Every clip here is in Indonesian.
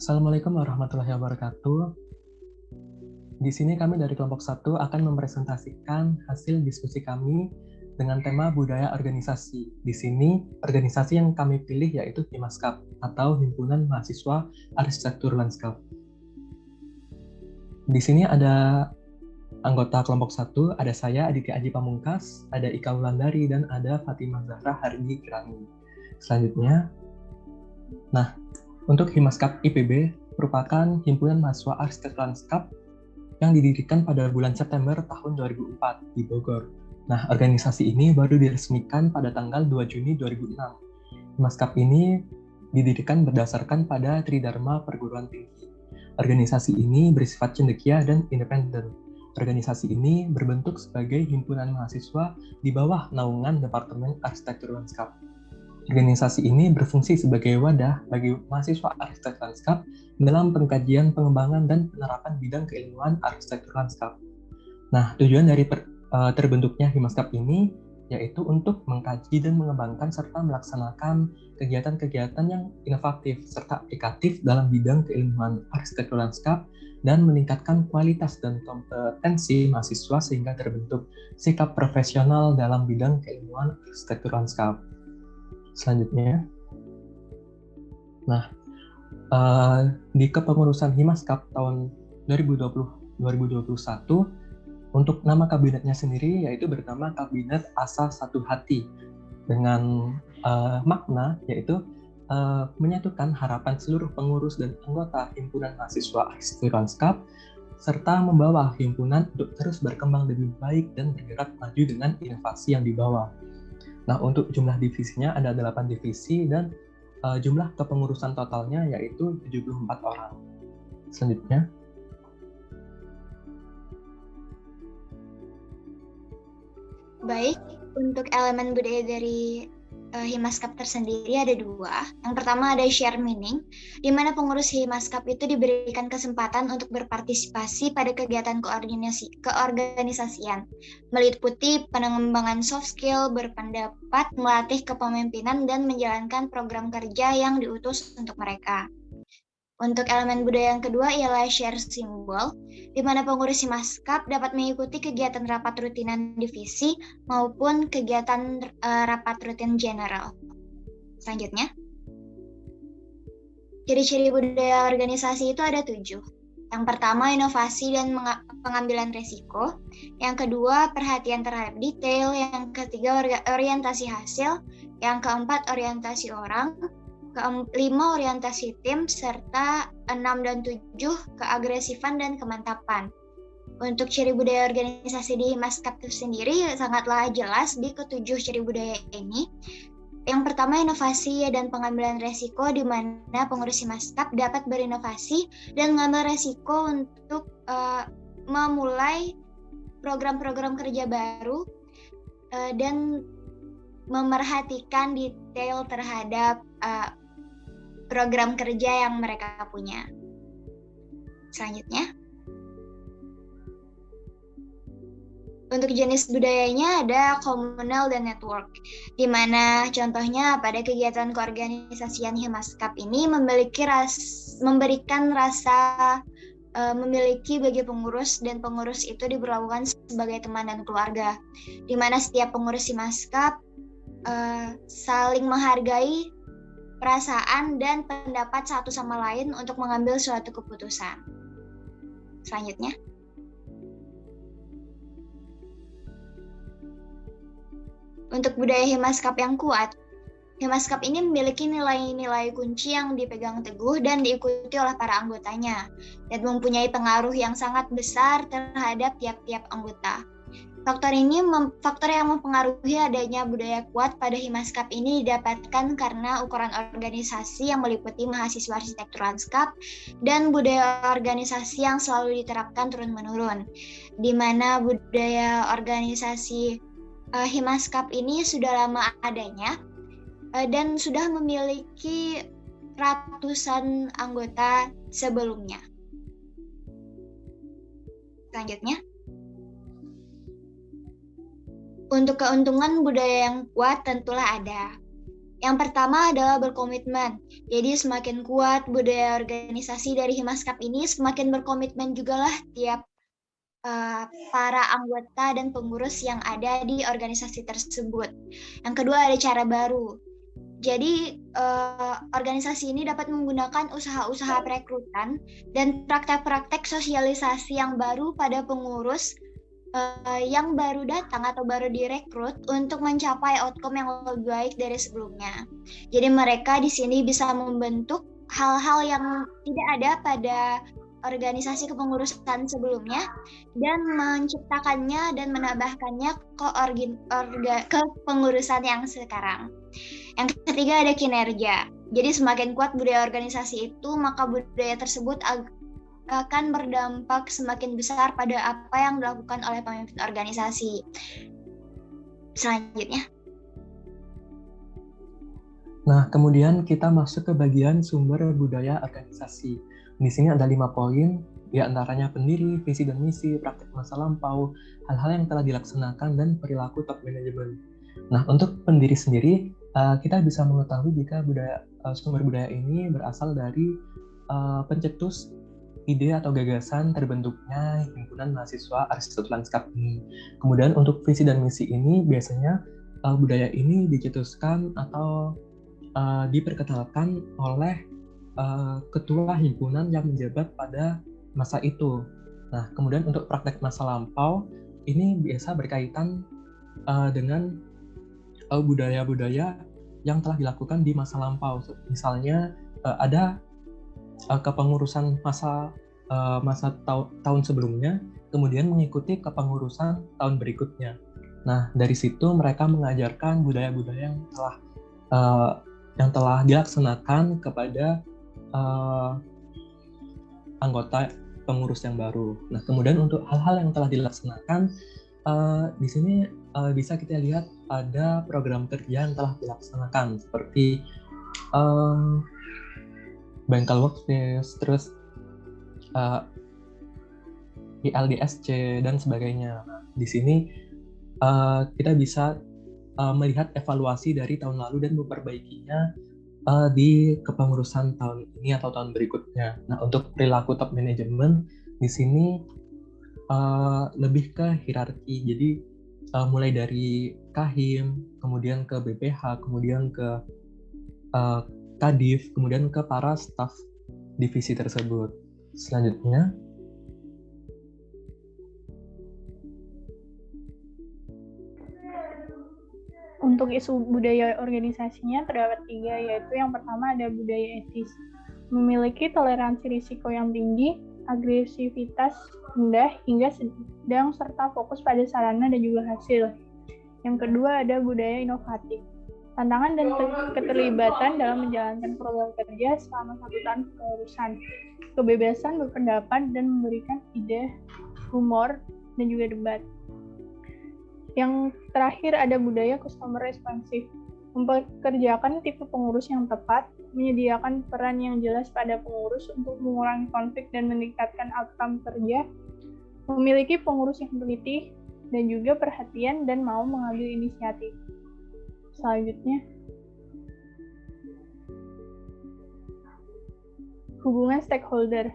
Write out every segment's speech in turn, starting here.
Assalamualaikum warahmatullahi wabarakatuh. Di sini kami dari kelompok 1 akan mempresentasikan hasil diskusi kami dengan tema budaya organisasi. Di sini, organisasi yang kami pilih yaitu Himaskap atau Himpunan Mahasiswa Arsitektur Lanskap. Di sini ada anggota kelompok 1, ada saya Aditya Aji Pamungkas, ada Ika Wulandari, dan ada Fatimah Zahra Hardi Kirani. Selanjutnya, untuk Himaskap IPB merupakan Himpunan Mahasiswa Arsitektur Lanskap yang didirikan pada bulan September tahun 2004 di Bogor. Nah, organisasi ini baru diresmikan pada tanggal 2 Juni 2006. Himaskap ini didirikan berdasarkan pada Tridharma Perguruan Tinggi. Organisasi ini bersifat cendekia dan independen. Organisasi ini berbentuk sebagai himpunan mahasiswa di bawah naungan Departemen Arsitektur Lanskap. Organisasi ini berfungsi sebagai wadah bagi mahasiswa arsitektur lanskap dalam pengkajian, pengembangan, dan penerapan bidang keilmuan arsitektur lanskap. Nah, tujuan dari terbentuknya Himaskap ini yaitu untuk mengkaji dan mengembangkan serta melaksanakan kegiatan-kegiatan yang inovatif serta aplikatif dalam bidang keilmuan arsitektur lanskap dan meningkatkan kualitas dan kompetensi mahasiswa sehingga terbentuk sikap profesional dalam bidang keilmuan arsitektur lanskap. Selanjutnya, di kepengurusan Himaskap tahun 2020-2021, untuk nama kabinetnya sendiri yaitu bernama Kabinet Asa Satu Hati dengan makna yaitu menyatukan harapan seluruh pengurus dan anggota himpunan mahasiswa arsitektur lanskap serta membawa himpunan untuk terus berkembang lebih baik dan bergerak maju dengan inovasi yang dibawa. Nah, untuk jumlah divisinya ada 8 divisi dan jumlah kepengurusan totalnya yaitu 74 orang. Selanjutnya. Baik, untuk elemen budaya dari Himaskap tersendiri ada 2. Yang pertama ada share meaning, di mana pengurus Himaskap itu diberikan kesempatan untuk berpartisipasi pada kegiatan keorganisasian, meliputi pengembangan soft skill, berpendapat, melatih kepemimpinan, dan menjalankan program kerja yang diutus untuk mereka. Untuk elemen budaya yang kedua ialah share symbol, di mana pengurus Himaskap dapat mengikuti kegiatan rapat rutinan divisi maupun kegiatan rapat rutin general. Selanjutnya, ciri-ciri budaya organisasi itu ada 7. Yang pertama, inovasi dan pengambilan resiko. Yang kedua, perhatian terhadap detail. Yang ketiga, orientasi hasil. Yang keempat, orientasi orang. Kelima, orientasi tim, serta 6 dan 7, keagresifan dan kemantapan. Untuk ciri budaya organisasi di Himaskap itu sendiri sangatlah jelas di ke-7 ciri budaya ini. Yang pertama, inovasi dan pengambilan resiko, di mana pengurus Himaskap dapat berinovasi dan mengambil resiko untuk memulai program-program kerja baru dan memerhatikan detail terhadap program kerja yang mereka punya. Selanjutnya, untuk jenis budayanya ada komunal dan network, di mana contohnya pada kegiatan keorganisasian Himaskap ini memberikan rasa memiliki bagi pengurus, dan pengurus itu diperlakukan sebagai teman dan keluarga, di mana setiap pengurus Himaskap saling menghargai perasaan dan pendapat satu sama lain untuk mengambil suatu keputusan. Selanjutnya, untuk budaya Himaskap yang kuat, Himaskap ini memiliki nilai-nilai kunci yang dipegang teguh dan diikuti oleh para anggotanya, dan mempunyai pengaruh yang sangat besar terhadap tiap-tiap anggota. Faktor yang mempengaruhi adanya budaya kuat pada Himaskap ini didapatkan karena ukuran organisasi yang meliputi mahasiswa arsitektur lanskap dan budaya organisasi yang selalu diterapkan turun-menurun, di mana budaya organisasi Himaskap ini sudah lama adanya dan sudah memiliki ratusan anggota sebelumnya. Selanjutnya, untuk keuntungan budaya yang kuat tentulah ada. Yang pertama adalah berkomitmen. Jadi semakin kuat budaya organisasi dari Himaskap ini, semakin berkomitmen juga lah tiap para anggota dan pengurus yang ada di organisasi tersebut. Yang kedua ada cara baru. Jadi organisasi ini dapat menggunakan usaha-usaha perekrutan dan praktek-praktek sosialisasi yang baru pada pengurus yang baru datang atau baru direkrut untuk mencapai outcome yang lebih baik dari sebelumnya. Jadi mereka di sini bisa membentuk hal-hal yang tidak ada pada organisasi kepengurusan sebelumnya dan menciptakannya dan menambahkannya ke pengurusan yang sekarang. Yang ketiga ada kinerja. Jadi semakin kuat budaya organisasi itu, maka budaya tersebut akan berdampak semakin besar pada apa yang dilakukan oleh pemimpin organisasi. Selanjutnya. Nah, kemudian kita masuk ke bagian sumber budaya organisasi. Di sini ada 5 poin, di antaranya pendiri, visi dan misi, praktek masa lampau, hal-hal yang telah dilaksanakan, dan perilaku top manajemen. Nah, untuk pendiri sendiri, kita bisa mengetahui jika sumber budaya ini berasal dari pencetus ide atau gagasan terbentuknya himpunan mahasiswa arsitektur lanskap ini. Kemudian untuk visi dan misi ini biasanya budaya ini dicetuskan atau diperkenalkan oleh ketua himpunan yang menjabat pada masa itu. Nah, kemudian untuk praktek masa lampau ini biasa berkaitan dengan budaya-budaya yang telah dilakukan di masa lampau. Misalnya ada kepengurusan tahun sebelumnya, kemudian mengikuti kepengurusan tahun berikutnya. Nah, dari situ mereka mengajarkan budaya-budaya yang telah dilaksanakan kepada anggota pengurus yang baru. Nah, kemudian untuk hal-hal yang telah dilaksanakan, di sini bisa kita lihat ada program kerja yang telah dilaksanakan seperti Bengkel Workspace, terus ILDSC dan sebagainya. Nah, di sini kita bisa melihat evaluasi dari tahun lalu dan memperbaikinya di kepengurusan tahun ini atau tahun berikutnya. Nah, untuk perilaku top management di sini lebih ke hierarki. Jadi mulai dari Kahim, kemudian ke BPH, kemudian ke Kadif, kemudian ke para staf divisi tersebut. Selanjutnya, untuk isu budaya organisasinya terdapat 3, yaitu yang pertama ada budaya etis, memiliki toleransi risiko yang tinggi, agresivitas rendah hingga sedang, serta fokus pada sarana dan juga hasil. Yang kedua ada budaya inovatif, tantangan dan keterlibatan dalam menjalankan program kerja selama 1 tahun kepengurusan, kebebasan berpendapat dan memberikan ide, humor, dan juga debat. Yang terakhir ada budaya customer responsive, mempekerjakan tipe pengurus yang tepat, menyediakan peran yang jelas pada pengurus untuk mengurangi konflik dan meningkatkan outcome kerja, memiliki pengurus yang teliti, dan juga perhatian dan mau mengambil inisiatif. Selanjutnya, hubungan stakeholder.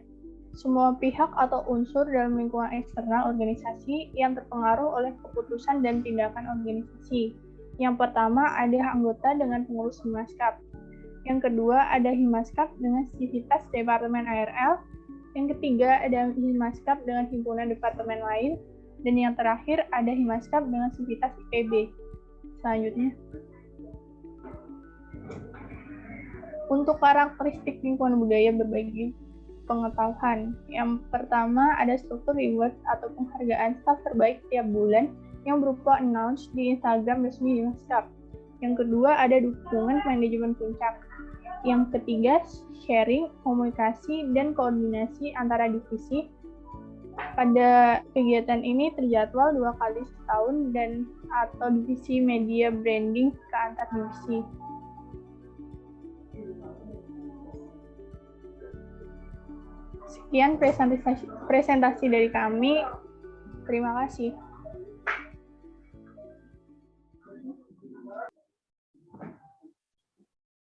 Semua pihak atau unsur dalam lingkungan eksternal organisasi yang terpengaruh oleh keputusan dan tindakan organisasi. Yang pertama ada anggota dengan pengurus Himaskap. Yang kedua ada Himaskap dengan sivitas Departemen ARL. Yang ketiga ada Himaskap dengan himpunan departemen lain. Dan yang terakhir ada Himaskap dengan sivitas IPB. Selanjutnya, untuk karakteristik lingkungan budaya berbagi pengetahuan. Yang pertama ada struktur reward atau penghargaan staf terbaik tiap bulan yang berupa announce di Instagram resmi Himaskap. Yang kedua ada dukungan manajemen puncak. Yang ketiga sharing, komunikasi, dan koordinasi antara divisi. Pada kegiatan ini terjadwal 2 kali setahun dan atau divisi media branding ke antar divisi. Sekian presentasi dari kami. Terima kasih.